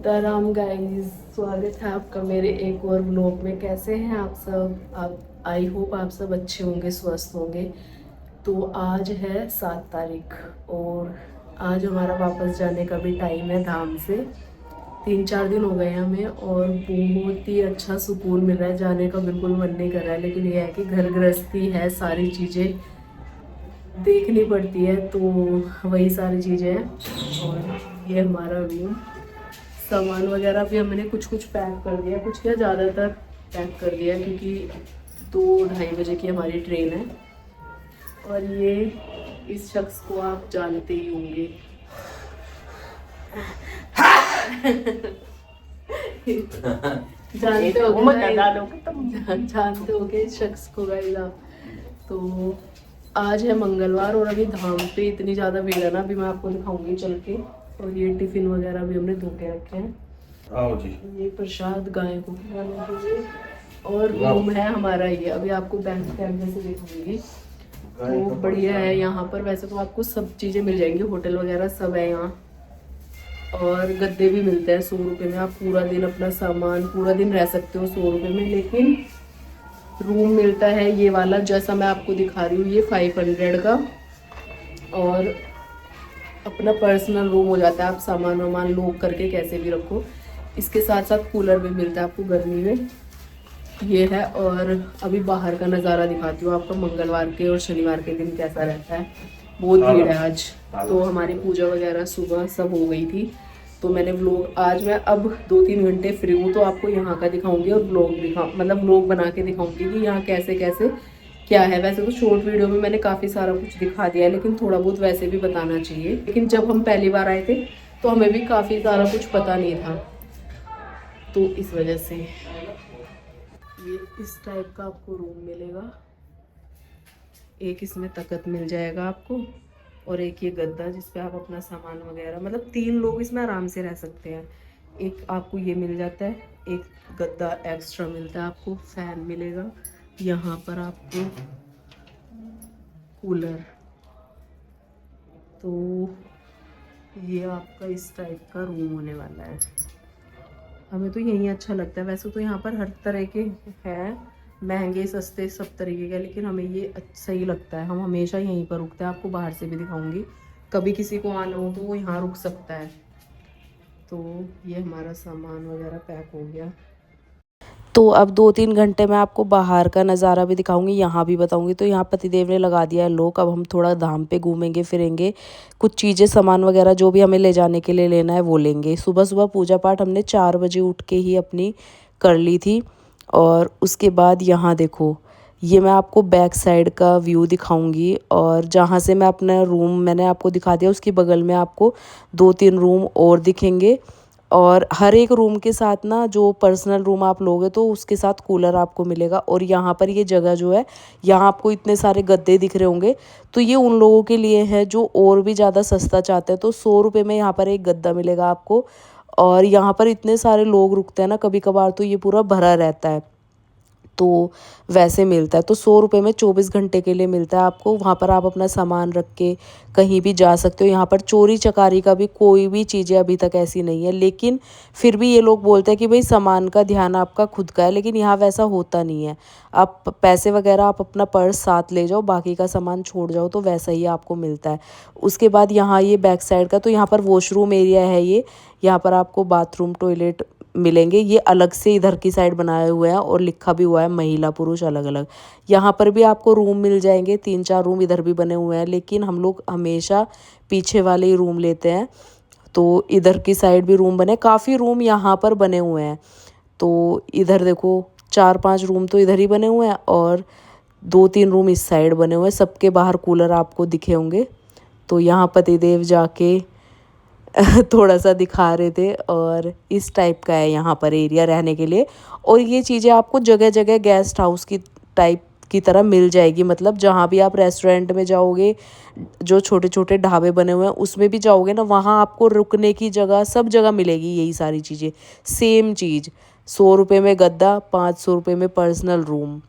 Sitaram guys, स्वागत है आपका मेरे एक और व्लॉग में। कैसे हैं आप सब? आप आई होप आप सब अच्छे होंगे, स्वस्थ होंगे। तो आज है 7 तारीख और आज हमारा वापस जाने का भी टाइम है धाम से। 3-4 दिन हो गए हैं हमें और बहुत ही अच्छा सुकून मिल रहा है। जाने का बिल्कुल मन नहीं कर रहा है, लेकिन यह है कि घर गृहस्थी है, सारी चीज़ें देखनी पड़ती है, तो वही सारी चीज़ें हैं। और ये हमारा रूम, सामान वगैरह भी हमने कुछ कुछ पैक कर दिया, कुछ क्या ज़्यादातर पैक कर दिया, क्योंकि 2-2:30 बजे की हमारी ट्रेन है। और ये इस शख्स को आप जानते ही होंगे। जानते होगे इस शख्स को गाइस आप। तो आज है मंगलवार और अभी धाम पे इतनी ज़्यादा भीड़ है ना, अभी मैं आपको दिखाऊंगी चल के। और ये टिफिन वगैरह भी हमने धो के रखे हैं। आओ जी। ये प्रसाद गाय को खिलाने के लिए। और रूम है हमारा ये, अभी आपको बैंक कैमरे से दिखाऊंगी। तो बढ़िया है यहाँ पर। वैसे तो आपको सब चीज़ें मिल जाएंगी, होटल वगैरह सब है यहाँ। और गद्दे भी मिलते हैं 100 रुपये में। आप पूरा दिन अपना सामान, पूरा दिन रह सकते हो 100 रुपये में। लेकिन रूम मिलता है ये वाला, जैसा मैं आपको दिखा रही हूँ, ये 500 का। और अपना पर्सनल रूम हो जाता है, आप सामान वामान लोग करके कैसे भी रखो। इसके साथ साथ कूलर भी मिलता है आपको गर्मी में, ये है। और अभी बाहर का नज़ारा दिखाती हूँ आपको, मंगलवार के और शनिवार के दिन कैसा रहता है। बहुत भीड़ है आज। तो हमारी पूजा वगैरह सुबह सब हो गई थी, तो मैंने व्लॉग, आज मैं अब 2-3 घंटे फ्री हूँ तो आपको यहाँ का दिखाऊंगी और व्लॉग बना के दिखाऊंगी कि यहाँ कैसे कैसे क्या है। वैसे तो शॉर्ट वीडियो में मैंने काफ़ी सारा कुछ दिखा दिया है, लेकिन थोड़ा बहुत वैसे भी बताना चाहिए। लेकिन जब हम पहली बार आए थे तो हमें भी काफ़ी सारा कुछ पता नहीं था, तो इस वजह से ये इस टाइप का आपको रूम मिलेगा। एक इसमें तख्त मिल जाएगा आपको, और एक ये गद्दा जिसपे आप अपना सामान वगैरह, मतलब 3 लोग इसमें आराम से रह सकते हैं। एक आपको ये मिल जाता है, एक गद्दा एक्स्ट्रा मिलता है आपको, फैन मिलेगा यहाँ पर आपको, कूलर। तो ये आपका इस टाइप का रूम होने वाला है। हमें तो यही अच्छा लगता है। वैसे तो यहाँ पर हर तरह के हैं, महंगे सस्ते सब तरीके का, लेकिन हमें ये सही लगता है। हम हमेशा यहीं पर रुकते हैं, आपको बाहर से भी दिखाऊंगी। कभी किसी को आना हो तो वो यहाँ रुक सकता है। तो ये हमारा सामान वगैरह पैक हो गया। तो अब 2-3 घंटे मैं आपको बाहर का नज़ारा भी दिखाऊंगी, यहाँ भी बताऊंगी। तो यहाँ पतिदेव ने लगा दिया है लॉक। अब हम थोड़ा धाम पे घूमेंगे फिरेंगे, कुछ चीज़ें सामान वगैरह जो भी हमें ले जाने के लिए लेना है वो लेंगे। सुबह सुबह पूजा पाठ हमने 4 बजे उठ के ही अपनी कर ली थी। और उसके बाद यहाँ देखो, ये मैं आपको बैक साइड का व्यू दिखाऊंगी। और जहाँ से मैं अपना रूम मैंने आपको दिखा दिया, उसके बगल में आपको 2-3 रूम और दिखेंगे। और हर एक रूम के साथ ना, जो पर्सनल रूम आप लोगे तो उसके साथ कूलर आपको मिलेगा। और यहाँ पर ये जगह जो है, यहाँ आपको इतने सारे गद्दे दिख रहे होंगे, तो ये उन लोगों के लिए है जो और भी ज़्यादा सस्ता चाहते हैं। तो 100 रुपये में यहाँ पर एक गद्दा मिलेगा आपको। और यहाँ पर इतने सारे लोग रुकते हैं ना, कभी कभार तो ये पूरा भरा रहता है, तो वैसे मिलता है। तो 100 रुपये में 24 घंटे के लिए मिलता है आपको। वहाँ पर आप अपना सामान रख के कहीं भी जा सकते हो। यहाँ पर चोरी चकारी का भी कोई भी चीज़ें अभी तक ऐसी नहीं है, लेकिन फिर भी ये लोग बोलते हैं कि भाई सामान का ध्यान आपका खुद का है, लेकिन यहाँ वैसा होता नहीं है। आप पैसे वगैरह आप अपना पर्स साथ ले जाओ, बाकी का सामान छोड़ जाओ, तो वैसा ही आपको मिलता है। उसके बाद यहाँ ये बैक साइड का, तो यहाँ पर वॉशरूम एरिया है ये। यहाँ पर आपको बाथरूम टॉयलेट मिलेंगे। ये अलग से इधर की साइड बनाए हुए हैं और लिखा भी हुआ है महिला पुरुष अलग अलग। यहाँ पर भी आपको रूम मिल जाएंगे, 3-4 रूम इधर भी बने हुए हैं, लेकिन हम लोग हमेशा पीछे वाले ही रूम लेते हैं। तो इधर की साइड भी रूम बने, काफ़ी रूम यहाँ पर बने हुए हैं। तो इधर देखो 4-5 रूम तो इधर ही बने हुए हैं, और 2-3 रूम इस साइड बने हुए हैं। सबके बाहर कूलर आपको दिखे होंगे। तो यहाँ पतिदेव जाके थोड़ा सा दिखा रहे थे। और इस टाइप का है यहाँ पर एरिया रहने के लिए। और ये चीज़ें आपको जगह जगह गेस्ट हाउस की टाइप की तरह मिल जाएगी। मतलब जहाँ भी आप रेस्टोरेंट में जाओगे, जो छोटे छोटे ढाबे बने हुए हैं उसमें भी जाओगे ना, वहाँ आपको रुकने की जगह सब जगह मिलेगी यही सारी चीज़ें। सेम चीज़, 100 रुपये में गद्दा, 500 रुपये में पर्सनल रूम।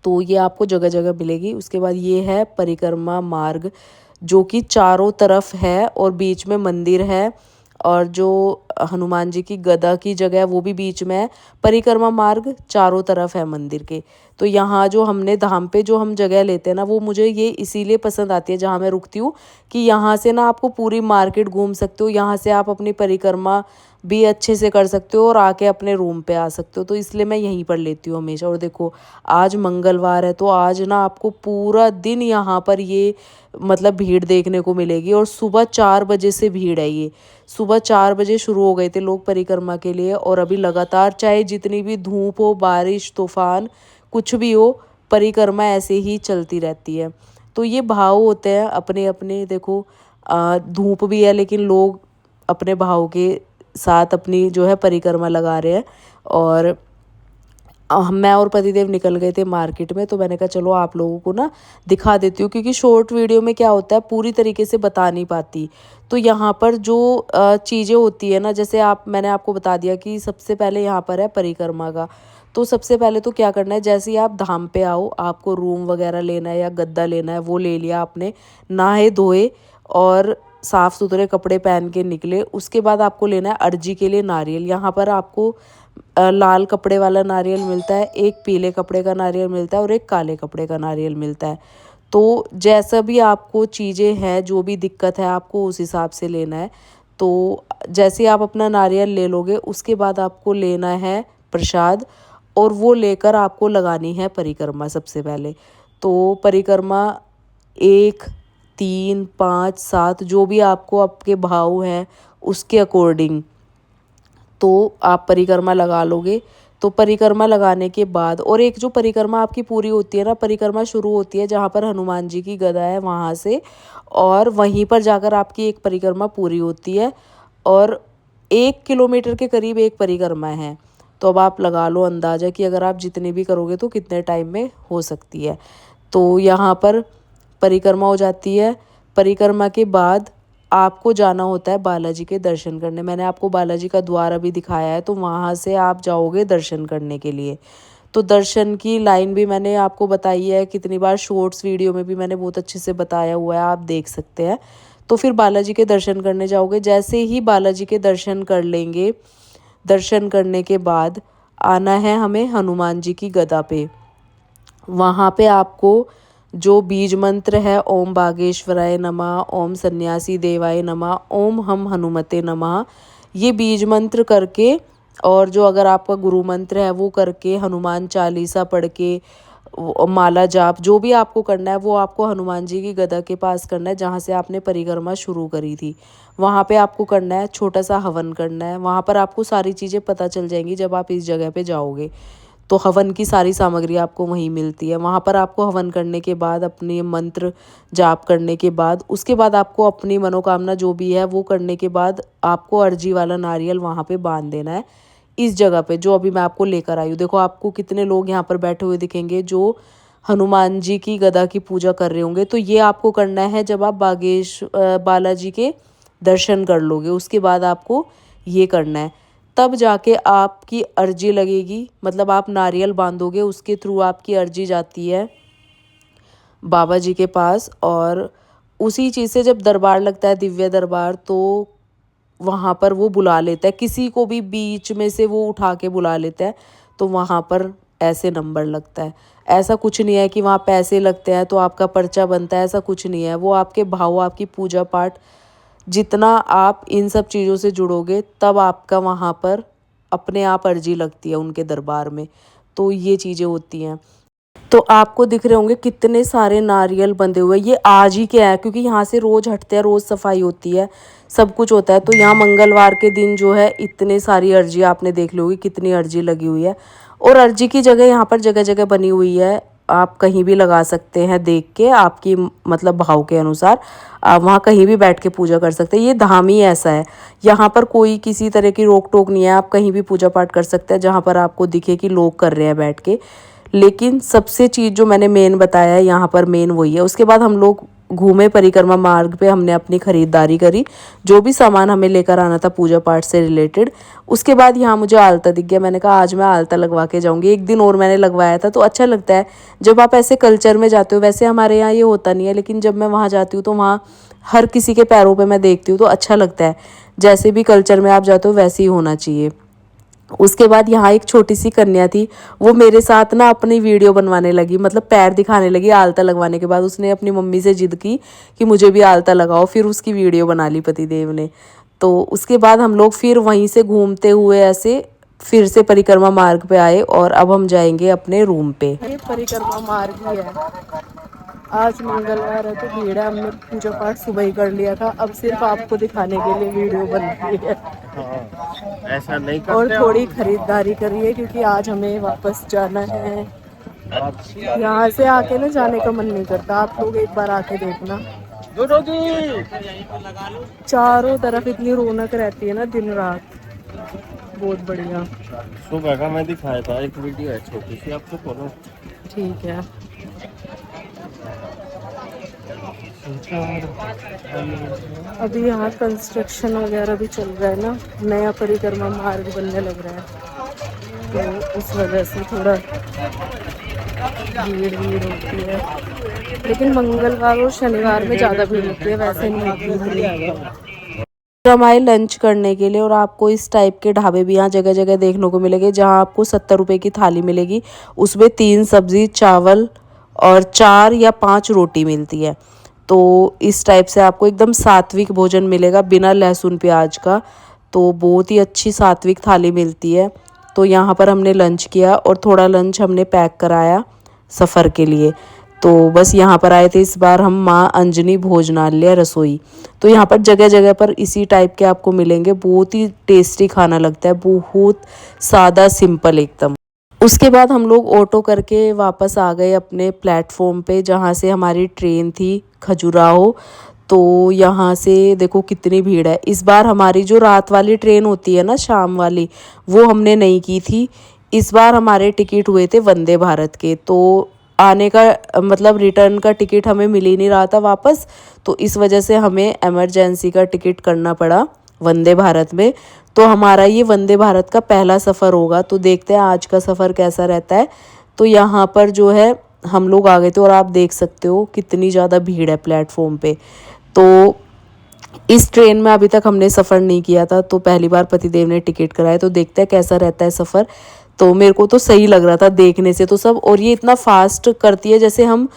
तो ये आपको जगह जगह मिलेगी। उसके बाद ये है परिक्रमा मार्ग, जो कि चारों तरफ है और बीच में मंदिर है। और जो हनुमान जी की गदा की जगह है वो भी बीच में है। परिक्रमा मार्ग चारों तरफ है मंदिर के। तो यहाँ जो हमने धाम पे जो हम जगह लेते हैं ना, वो मुझे ये इसीलिए पसंद आती है जहाँ मैं रुकती हूँ, कि यहाँ से ना आपको पूरी मार्केट घूम सकते हो, यहाँ से आप अपनी परिक्रमा भी अच्छे से कर सकते हो और आके अपने रूम पे आ सकते हो। तो इसलिए मैं यहीं पर लेती हूँ हमेशा। और देखो आज मंगलवार है तो आज ना आपको पूरा दिन यहाँ पर ये मतलब भीड़ देखने को मिलेगी। और सुबह 4 बजे से भीड़ है ये। सुबह 4 बजे शुरू हो गए थे लोग परिक्रमा के लिए, और अभी लगातार चाहे जितनी भी धूप हो, बारिश, तूफान, कुछ भी हो, परिक्रमा ऐसे ही चलती रहती है। तो ये भाव होते हैं अपने अपने। देखो धूप भी है लेकिन लोग अपने भाव के साथ अपनी जो है परिक्रमा लगा रहे हैं। और मैं और पतिदेव निकल गए थे मार्केट में, तो मैंने कहा चलो आप लोगों को ना दिखा देती हूँ, क्योंकि शॉर्ट वीडियो में क्या होता है पूरी तरीके से बता नहीं पाती। तो यहाँ पर जो चीज़ें होती है ना, जैसे मैंने आपको बता दिया कि सबसे पहले यहाँ पर है परिक्रमा का। तो सबसे पहले तो क्या करना है, जैसे ही आप धाम पे आओ, आपको रूम वगैरह लेना है या गद्दा लेना है, वो ले लिया आपने, नहाए धोए और साफ़ सुथरे कपड़े पहन के निकले। उसके बाद आपको लेना है अर्जी के लिए नारियल। यहाँ पर आपको लाल कपड़े वाला नारियल मिलता है, एक पीले कपड़े का नारियल मिलता है और एक काले कपड़े का नारियल मिलता है। तो जैसा भी आपको चीज़ें हैं, जो भी दिक्कत है आपको उस हिसाब से लेना है। तो जैसे आप अपना नारियल ले लोगे, उसके बाद आपको लेना है प्रसाद, और वो लेकर आपको लगानी है परिक्रमा सबसे पहले। तो परिक्रमा 1, 3, 5, 7 जो भी आपको आपके भाव हैं उसके अकॉर्डिंग तो आप परिक्रमा लगा लोगे। तो परिक्रमा लगाने के बाद, और एक जो परिक्रमा आपकी पूरी होती है ना, परिक्रमा शुरू होती है जहाँ पर हनुमान जी की गदा है वहाँ से, और वहीं पर जाकर आपकी एक परिक्रमा पूरी होती है। और 1 किलोमीटर के करीब एक परिक्रमा है। तो अब आप लगा लो अंदाज़ा कि अगर आप जितनी भी करोगे तो कितने टाइम में हो सकती है। तो यहाँ पर परिक्रमा हो जाती है। परिक्रमा के बाद आपको जाना होता है बालाजी के दर्शन करने। मैंने आपको बालाजी का द्वार अभी दिखाया है, तो वहाँ से आप जाओगे दर्शन करने के लिए। तो दर्शन की लाइन भी मैंने आपको बताई है कितनी बार, शॉर्ट्स वीडियो में भी मैंने बहुत अच्छे से बताया हुआ है, आप देख सकते हैं। तो फिर बालाजी के दर्शन करने जाओगे। जैसे ही बालाजी के दर्शन कर लेंगे, दर्शन करने के बाद आना है हमें हनुमान जी की गदा पे। वहाँ पे आपको जो बीज मंत्र है, ओम बागेश्वराय नमः, ओम सन्यासी देवाय नमः, ओम हम हनुमते नमः, ये बीज मंत्र करके, और जो अगर आपका गुरु मंत्र है वो करके, हनुमान चालीसा पढ़ के, माला जाप जो भी आपको करना है वो आपको हनुमान जी की गदा के पास करना है जहाँ से आपने परिक्रमा शुरू करी थी। वहाँ पे आपको करना है, छोटा सा हवन करना है। वहाँ पर आपको सारी चीज़ें पता चल जाएंगी जब आप इस जगह पे जाओगे। तो हवन की सारी सामग्री आपको वहीं मिलती है। वहाँ पर आपको हवन करने के बाद, अपने मंत्र जाप करने के बाद, उसके बाद आपको अपनी मनोकामना जो भी है वो करने के बाद आपको अर्जी वाला नारियल वहाँ पे बांध देना है, इस जगह पे जो अभी मैं आपको लेकर आई हूँ। देखो आपको कितने लोग यहाँ पर बैठे हुए दिखेंगे जो हनुमान जी की गदा की पूजा कर रहे होंगे। तो ये आपको करना है जब आप बालाजी के दर्शन कर लोगे, उसके बाद आपको ये करना है। तब जाके आपकी अर्जी लगेगी, मतलब आप नारियल बांधोगे, उसके थ्रू आपकी अर्जी जाती है बाबा जी के पास। और उसी चीज़ से जब दरबार लगता है, दिव्य दरबार, तो वहाँ पर वो बुला लेता है किसी को भी, बीच में से वो उठा के बुला लेता है। तो वहाँ पर ऐसे नंबर लगता है। ऐसा कुछ नहीं है कि वहाँ पैसे लगते हैं तो आपका पर्चा बनता है, ऐसा कुछ नहीं है। वो आपके भाव, आपकी पूजा पाठ, जितना आप इन सब चीज़ों से जुड़ोगे तब आपका वहाँ पर अपने आप अर्जी लगती है उनके दरबार में। तो ये चीज़ें होती हैं। तो आपको दिख रहे होंगे कितने सारे नारियल बंधे हुए। ये आज ही क्या है, क्योंकि यहाँ से रोज़ हटते हैं, रोज़ सफाई होती है, सब कुछ होता है। तो यहाँ मंगलवार के दिन जो है इतने सारी अर्जी आपने देख ली होगी, कितनी अर्जी लगी हुई है। और अर्जी की जगह यहाँ पर जगह जगह बनी हुई है, आप कहीं भी लगा सकते हैं देख के, आपकी मतलब भाव के अनुसार आप वहाँ कहीं भी बैठ के पूजा कर सकते हैं। ये धाम ही ऐसा है, यहाँ पर कोई किसी तरह की रोक टोक नहीं है, आप कहीं भी पूजा पाठ कर सकते हैं जहाँ पर आपको दिखे कि लोग कर रहे हैं बैठ के। लेकिन सबसे चीज़ जो मैंने मेन बताया है यहाँ पर, मेन वही है। उसके बाद हम लोग घूमे परिक्रमा मार्ग पे, हमने अपनी ख़रीदारी करी, जो भी सामान हमें लेकर आना था पूजा पाठ से रिलेटेड। उसके बाद यहाँ मुझे आलता दिख गया, मैंने कहा आज मैं आलता लगवा के जाऊँगी। एक दिन और मैंने लगवाया था, तो अच्छा लगता है जब आप ऐसे कल्चर में जाते हो। वैसे हमारे यहाँ ये होता नहीं है, लेकिन जब मैं वहाँ जाती हूँ तो वहाँ हर किसी के पैरों पे मैं देखती हूँ तो अच्छा लगता है। जैसे भी कल्चर में आप जाते हो वैसे ही होना चाहिए। उसके बाद यहाँ एक छोटी सी कन्या थी, वो मेरे साथ ना अपनी वीडियो बनवाने लगी, मतलब पैर दिखाने लगी आलता लगवाने के बाद। उसने अपनी मम्मी से जिद की कि मुझे भी आलता लगाओ, फिर उसकी वीडियो बना ली पतिदेव ने। तो उसके बाद हम लोग फिर वहीं से घूमते हुए ऐसे फिर से परिक्रमा मार्ग पे आए और अब हम जाएंगे अपने रूम पे। ये परिक्रमा मार्ग ही है। आज मंगलवार है तो भीड़ है। हमने पूजा पाठ सुबह ही कर लिया था, अब सिर्फ आपको दिखाने के लिए वीडियो बन रही है। ऐसा नहीं करते और थोड़ी खरीदारी करिए क्योंकि आज हमें वापस जाना है। यहाँ से आके ना जाने का मन नहीं करता, आप लोग एक बार आके देखना। चारों तरफ इतनी रौनक रहती है ना दिन रात, बहुत बढ़िया। सुबह का मैं दिखाया था, एक वीडियो है छोटी सी, आपको बोलो। ठीक है। अभी यहाँ कंस्ट्रक्शन वगैरह भी चल रहा है ना, नया परिक्रमा मार्ग बनने लग रहा है, तो उस वजह से थोड़ा भीड़ होती है। लेकिन मंगलवार और शनिवार में ज़्यादा भीड़ होती है, वैसे नहीं होती है। हम आए लंच करने के लिए और आपको इस टाइप के ढाबे भी यहाँ जगह जगह देखने को मिलेंगे, जहाँ आपको 70 रुपये की थाली मिलेगी, उसमें 3 सब्जी, चावल और 4 या 5 रोटी मिलती है। तो इस टाइप से आपको एकदम सात्विक भोजन मिलेगा बिना लहसुन प्याज का, तो बहुत ही अच्छी सात्विक थाली मिलती है। तो यहाँ पर हमने लंच किया और थोड़ा लंच हमने पैक कराया सफ़र के लिए। तो बस यहाँ पर आए थे इस बार हम माँ अंजनी भोजनालय रसोई। तो यहाँ पर जगह जगह पर इसी टाइप के आपको मिलेंगे, बहुत ही टेस्टी खाना लगता है, बहुत सादा सिंपल एकदम। उसके बाद हम लोग ऑटो करके वापस आ गए अपने प्लेटफॉर्म पे, जहाँ से हमारी ट्रेन थी खजुराहो। तो यहाँ से देखो कितनी भीड़ है। इस बार हमारी जो रात वाली ट्रेन होती है ना, शाम वाली, वो हमने नहीं की थी। इस बार हमारे टिकट हुए थे वंदे भारत के, तो आने का मतलब रिटर्न का टिकट हमें मिल ही नहीं रहा था वापस, तो इस वजह से हमें इमरजेंसी का टिकट करना पड़ा वंदे भारत में। तो हमारा ये वंदे भारत का पहला सफ़र होगा, तो देखते हैं आज का सफ़र कैसा रहता है। तो यहाँ पर जो है हम लोग आ गए थे और आप देख सकते हो कितनी ज़्यादा भीड़ है प्लेटफॉर्म पे। तो इस ट्रेन में अभी तक हमने सफ़र नहीं किया था, तो पहली बार पतिदेव ने टिकट कराया, तो देखते हैं कैसा रहता है सफ़र। तो मेरे को तो सही लग रहा था देखने से तो सब, और ये इतना फास्ट करती है जैसे हम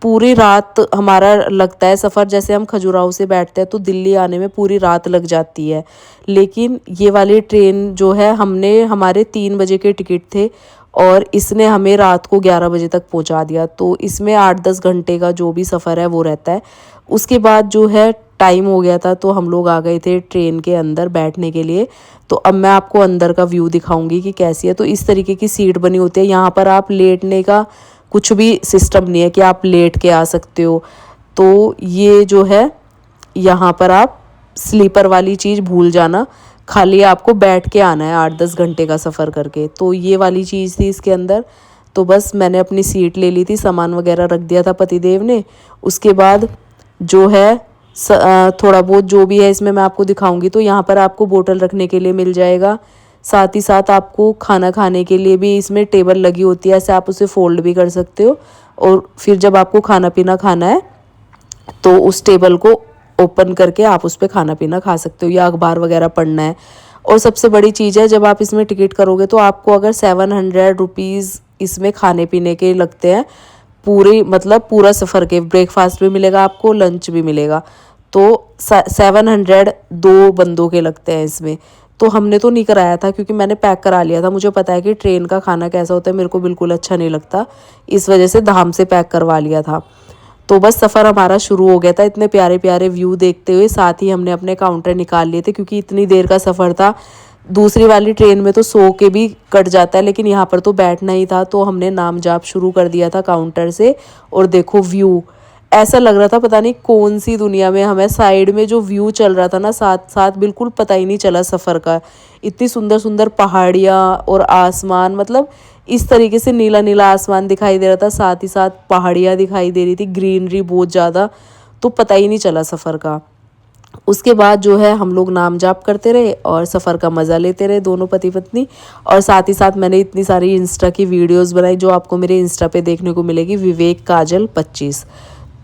पूरी रात हमारा लगता है सफ़र। जैसे हम खजुराहो से बैठते हैं तो दिल्ली आने में पूरी रात लग जाती है, लेकिन ये वाली ट्रेन जो है हमारे 3 बजे के टिकट थे और इसने हमें रात को 11 बजे तक पहुंचा दिया। तो इसमें 8-10 घंटे का जो भी सफ़र है वो रहता है। उसके बाद जो है टाइम हो गया था, तो हम लोग आ गए थे ट्रेन के अंदर बैठने के लिए। तो अब मैं आपको अंदर का व्यू दिखाऊंगी कि कैसी है। तो इस तरीके की सीट बनी होती है, यहाँ पर आप लेटने का कुछ भी सिस्टम नहीं है कि आप लेट के आ सकते हो। तो ये जो है यहाँ पर आप स्लीपर वाली चीज़ भूल जाना, खाली आपको बैठ के आना है 8-10 घंटे का सफ़र करके। तो ये वाली चीज़ थी इसके अंदर। तो बस मैंने अपनी सीट ले ली थी, सामान वगैरह रख दिया था पतिदेव ने। उसके बाद जो है थोड़ा बहुत जो भी है इसमें मैं आपको दिखाऊंगी। तो यहाँ पर आपको बोतल रखने के लिए मिल जाएगा, साथ ही साथ आपको खाना खाने के लिए भी इसमें टेबल लगी होती है, ऐसे आप उसे फोल्ड भी कर सकते हो। और फिर जब आपको खाना पीना खाना है तो उस टेबल को ओपन करके आप उस पर खाना पीना खा सकते हो या अखबार वगैरह पढ़ना है। और सबसे बड़ी चीज़ है, जब आप इसमें टिकट करोगे तो आपको अगर 700 रुपीज़ इसमें खाने पीने के लगते हैं, पूरा सफ़र के ब्रेकफास्ट भी मिलेगा आपको, लंच भी मिलेगा। तो 700 2 बंदों के लगते हैं इसमें। तो हमने तो नहीं कराया था क्योंकि मैंने पैक करा लिया था, मुझे पता है कि ट्रेन का खाना कैसा होता है, मेरे को बिल्कुल अच्छा नहीं लगता, इस वजह से धाम से पैक करवा लिया था। तो बस सफ़र हमारा शुरू हो गया था, इतने प्यारे प्यारे व्यू देखते हुए। साथ ही हमने अपने काउंटर निकाल लिए थे क्योंकि इतनी देर का सफ़र था। दूसरी वाली ट्रेन में तो सो के भी कट जाता है, लेकिन यहाँ पर तो बैठना ही था, तो हमने नाम जाप शुरू कर दिया था काउंटर से। और देखो व्यू ऐसा लग रहा था पता नहीं कौन सी दुनिया में हमें, साइड में जो व्यू चल रहा था ना साथ साथ, बिल्कुल पता ही नहीं चला सफ़र का। इतनी सुंदर सुंदर पहाड़ियाँ और आसमान, मतलब इस तरीके से नीला नीला आसमान दिखाई दे रहा था, साथ ही साथ पहाड़ियाँ दिखाई दे रही थी, ग्रीनरी बहुत ज़्यादा, तो पता ही नहीं चला सफ़र का। उसके बाद जो है हम लोग नाम जाप करते रहे और सफ़र का मज़ा लेते रहे दोनों पति पत्नी। और साथ ही साथ मैंने इतनी सारी इंस्टा की वीडियोस बनाई जो आपको मेरे इंस्टा पे देखने को मिलेगी, विवेक काजल 25,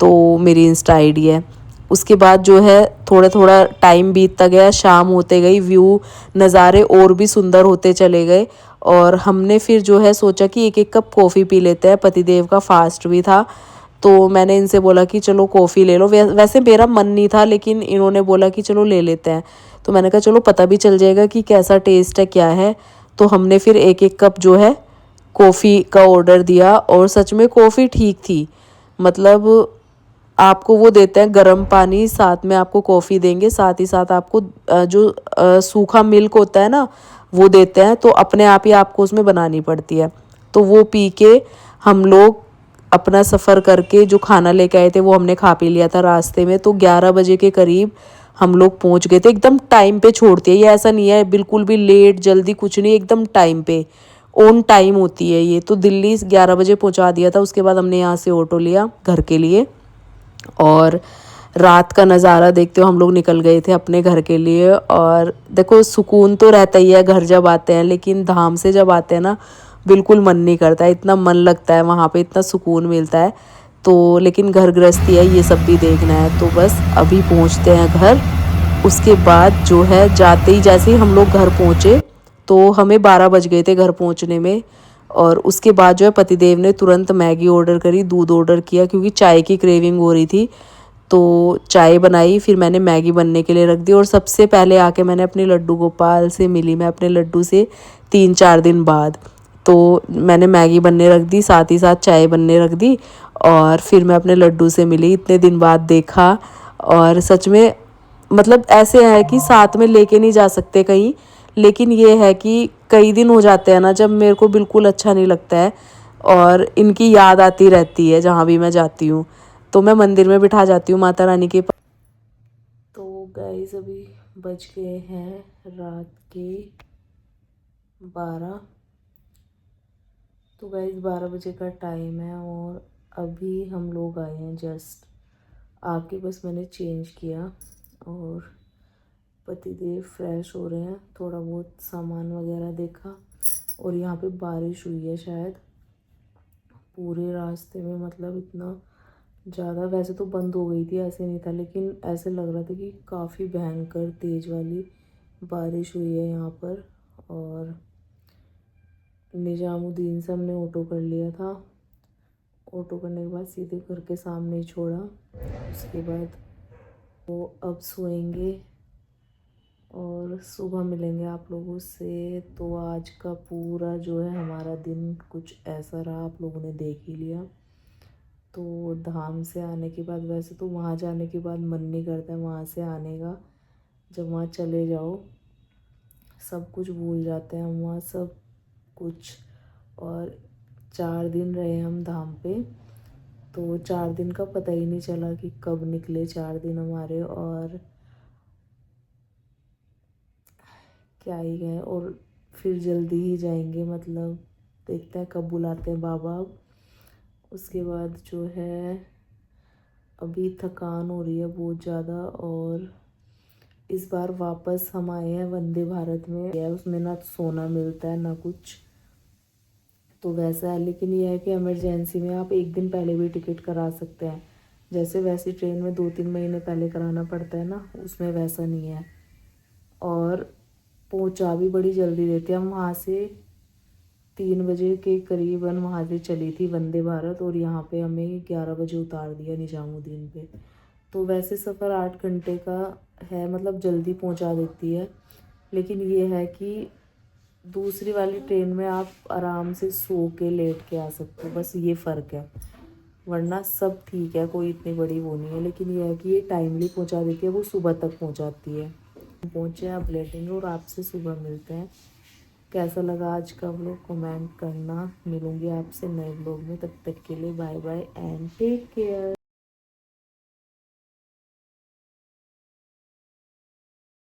तो मेरी इंस्टा आईडी है। उसके बाद जो है थोड़ा थोड़ा टाइम बीतता गया, शाम होते गई, व्यू नज़ारे और भी सुंदर होते चले गए। और हमने फिर जो है सोचा कि एक एक कप कॉफ़ी पी लेते हैं, पतिदेव का फास्ट भी था। तो मैंने इनसे बोला कि चलो कॉफ़ी ले लो। वैसे मेरा मन नहीं था, लेकिन इन्होंने बोला कि चलो ले लेते हैं। तो मैंने कहा चलो पता भी चल जाएगा कि कैसा टेस्ट है क्या है। तो हमने फिर एक एक कप जो है कॉफ़ी का ऑर्डर दिया, और सच में कॉफ़ी ठीक थी। मतलब आपको वो देते हैं गर्म पानी, साथ में आपको कॉफ़ी देंगे, साथ ही साथ आपको जो सूखा मिल्क होता है ना वो देते हैं। तो अपने आप ही आपको उसमें बनानी पड़ती है। तो वो पी के हम लोग अपना सफ़र करके जो खाना लेके आए थे वो हमने खा पी लिया था रास्ते में। तो 11 बजे के करीब हम लोग पहुंच गए थे। एकदम टाइम पे छोड़ती है ये, ऐसा नहीं है बिल्कुल भी लेट जल्दी कुछ नहीं, एकदम टाइम पे ऑन टाइम होती है ये। तो दिल्ली 11 बजे पहुंचा दिया था। उसके बाद हमने यहाँ से ऑटो लिया घर के लिए, और रात का नज़ारा देखते हो हम लोग निकल गए थे अपने घर के लिए। और देखो सुकून तो रहता ही है घर जब आते हैं, लेकिन धाम से जब आते हैं ना बिल्कुल मन नहीं करता है, इतना मन लगता है वहाँ पे, इतना सुकून मिलता है। तो लेकिन घर गृहस्थी है, ये सब भी देखना है। तो बस अभी पहुँचते हैं घर। उसके बाद जो है जाते ही जैसे ही हम लोग घर पहुँचे तो हमें 12 बज गए थे घर पहुँचने में। और उसके बाद जो है पतिदेव ने तुरंत मैगी ऑर्डर करी, दूध ऑर्डर किया, क्योंकि चाय की क्रेविंग हो रही थी। तो चाय बनाई, फिर मैंने मैगी बनने के लिए रख दी। और सबसे पहले आके मैंने अपने लड्डू गोपाल से मिली, मैं अपने लड्डू से 3-4 दिन बाद। तो मैंने मैगी बनने रख दी, साथ ही साथ चाय बनने रख दी, और फिर मैं अपने लड्डू से मिली, इतने दिन बाद देखा। और सच में मतलब ऐसे है कि साथ में लेके नहीं जा सकते कहीं, लेकिन ये है कि कई दिन हो जाते हैं ना जब मेरे को बिल्कुल अच्छा नहीं लगता है, और इनकी याद आती रहती है जहाँ भी मैं जाती हूँ। तो मैं मंदिर में बिठा जाती हूँ माता रानी के पास। तो गाइस अभी बज गए हैं रात के 12। तो गाइस 12 बजे का टाइम है, और अभी हम लोग आए हैं जस्ट आके, बस मैंने चेंज किया और पतिदेव फ्रेश हो रहे हैं, थोड़ा बहुत सामान वगैरह देखा। और यहाँ पे बारिश हुई है शायद पूरे रास्ते में, मतलब इतना ज़्यादा, वैसे तो बंद हो गई थी, ऐसे नहीं था, लेकिन ऐसे लग रहा था कि काफ़ी भयंकर तेज़ वाली बारिश हुई है यहाँ पर। और निजामुद्दीन से हमने ऑटो कर लिया था। ऑटो करने के बाद सीधे घर के सामने ही छोड़ा। उसके बाद तो अब सोएंगे और सुबह मिलेंगे आप लोगों से। तो आज का पूरा जो है हमारा दिन कुछ ऐसा रहा, आप लोगों ने देख ही लिया। तो धाम से आने के बाद, वैसे तो वहाँ जाने के बाद मन नहीं करता है वहाँ से आने का, जब वहाँ चले जाओ सब कुछ भूल जाते हैं हम वहाँ सब कुछ। और 4 दिन रहे हम धाम पे, तो 4 दिन का पता ही नहीं चला कि कब निकले 4 दिन हमारे, और क्या ही गए। और फिर जल्दी ही जाएंगे, मतलब देखते हैं कब बुलाते हैं बाबा अब। उसके बाद जो है अभी थकान हो रही है बहुत ज़्यादा। और इस बार वापस हम आए हैं वंदे भारत में, उसमें ना सोना मिलता है ना कुछ, तो वैसा है। लेकिन यह है कि इमरजेंसी में आप एक दिन पहले भी टिकट करा सकते हैं, जैसे वैसी ट्रेन में 2-3 महीने पहले कराना पड़ता है ना, उसमें वैसा नहीं है। और पहुंचा भी बड़ी जल्दी देते हैं। हम वहाँ से 3 बजे के करीबन वहाँ से चली थी वंदे भारत, और यहाँ पे हमें 11 बजे उतार दिया निजामुद्दीन पे। तो वैसे सफ़र 8 घंटे का है, मतलब जल्दी पहुँचा देती है। लेकिन ये है कि दूसरी वाली ट्रेन में आप आराम से सो के लेट के आ सकते हो, बस ये फ़र्क है, वरना सब ठीक है, कोई इतनी बड़ी वो नहीं है। लेकिन ये है कि ये टाइमली पहुंचा देती है, वो सुबह तक पहुंचाती है। पहुंचे आप लेटेंगे और आपसे सुबह मिलते हैं। कैसा लगा आज का व्लॉग कमेंट करना। मिलूंगी आपसे नए व्लॉग में, तब तक के लिए bye bye and take care.